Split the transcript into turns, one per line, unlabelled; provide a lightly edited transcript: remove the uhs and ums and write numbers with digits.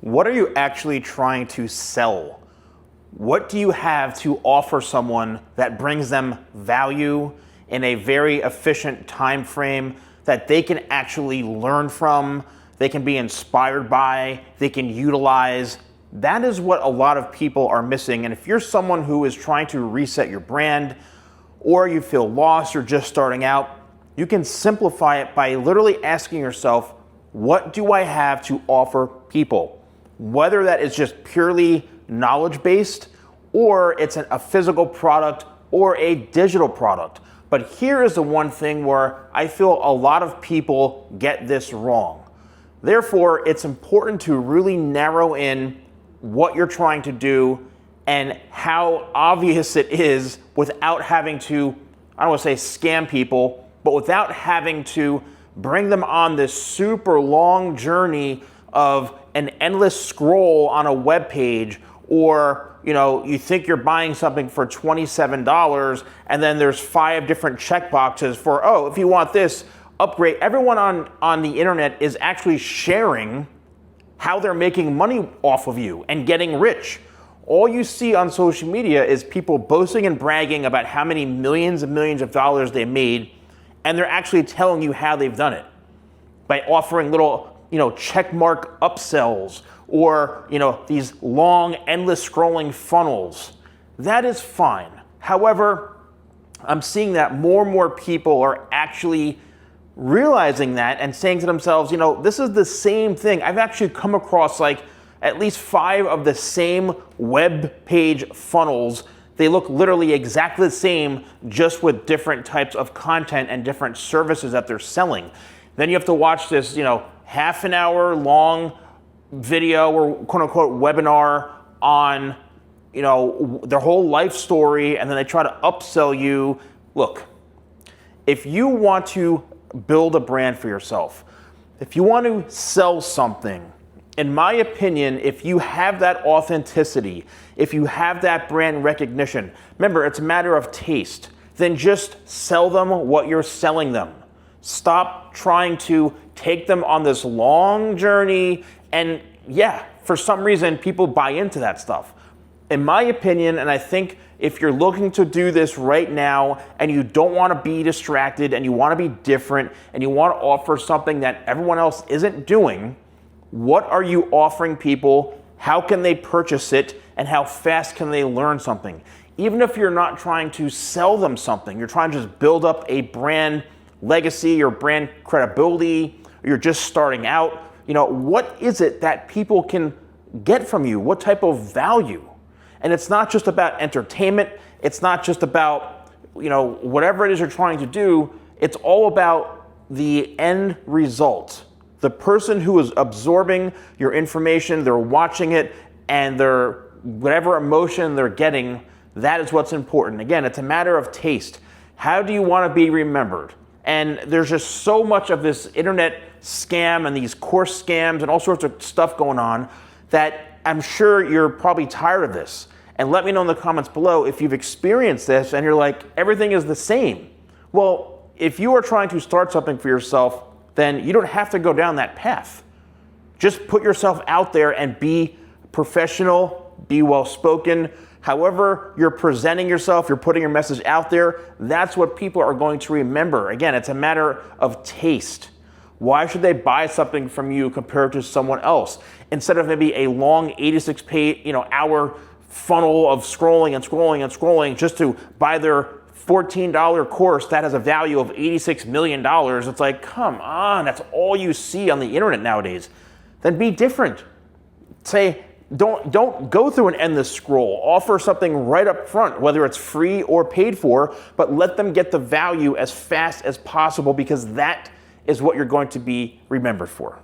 What are you actually trying to sell? What do you have to offer someone that brings them value in a very efficient time frame that they can actually learn from, they can be inspired by, they can utilize? That is what a lot of people are missing. And if you're someone who is trying to reset your brand, or you feel lost, you're just starting out, you can simplify it by literally asking yourself, what do I have to offer people? Whether that is just purely knowledge-based, or it's a physical product or a digital product. But here is the one thing where I feel a lot of people get this wrong. Therefore, it's important to really narrow in what you're trying to do and how obvious it is without having to, I don't want to say scam people, but without having to bring them on this super long journey of an endless scroll on a web page, or you think you're buying something for $27 and then there's 5 different check boxes for, oh, if you want this, upgrade. Everyone on the internet is actually sharing how they're making money off of you and getting rich. All you see on social media is people boasting and bragging about how many millions and millions of dollars they made, and they're actually telling you how they've done it by offering little, check mark upsells, or, these long, endless scrolling funnels. That is fine. However, I'm seeing that more and more people are actually realizing that and saying to themselves, this is the same thing. I've actually come across at least 5 of the same web page funnels. They look literally exactly the same, just with different types of content and different services that they're selling. Then you have to watch this, half an hour long video or quote unquote webinar on, their whole life story, and then they try to upsell you. Look, if you want to build a brand for yourself, if you want to sell something, in my opinion, if you have that authenticity, if you have that brand recognition, remember, it's a matter of taste, then just sell them what you're selling them. Stop trying to take them on this long journey, and for some reason, people buy into that stuff. In my opinion, and I think if you're looking to do this right now and you don't want to be distracted and you want to be different and you want to offer something that everyone else isn't doing, what are you offering people? How can they purchase it? And how fast can they learn something? Even if you're not trying to sell them something, you're trying to just build up a brand legacy or brand credibility, or you're just starting out, what is it that people can get from you? What type of value? And it's not just about entertainment. It's not just about, whatever it is you're trying to do. It's all about the end result. The person who is absorbing your information, they're watching it, and whatever emotion they're getting, that is what's important. Again, it's a matter of taste. How do you want to be remembered? And there's just so much of this internet scam and these course scams and all sorts of stuff going on that I'm sure you're probably tired of this. And let me know in the comments below if you've experienced this and you're like, everything is the same. Well, if you are trying to start something for yourself, then you don't have to go down that path. Just put yourself out there and be professional, be well-spoken. However you're presenting yourself, you're putting your message out there, that's what people are going to remember. Again, it's a matter of taste. Why should they buy something from you compared to someone else? Instead of maybe a long 86-hour funnel of scrolling and scrolling and scrolling just to buy their $14 course that has a value of $86 million. It's like, come on, that's all you see on the internet nowadays. Then be different. Say, don't go through an endless scroll. Offer something right up front, whether it's free or paid for, but let them get the value as fast as possible, because that is what you're going to be remembered for.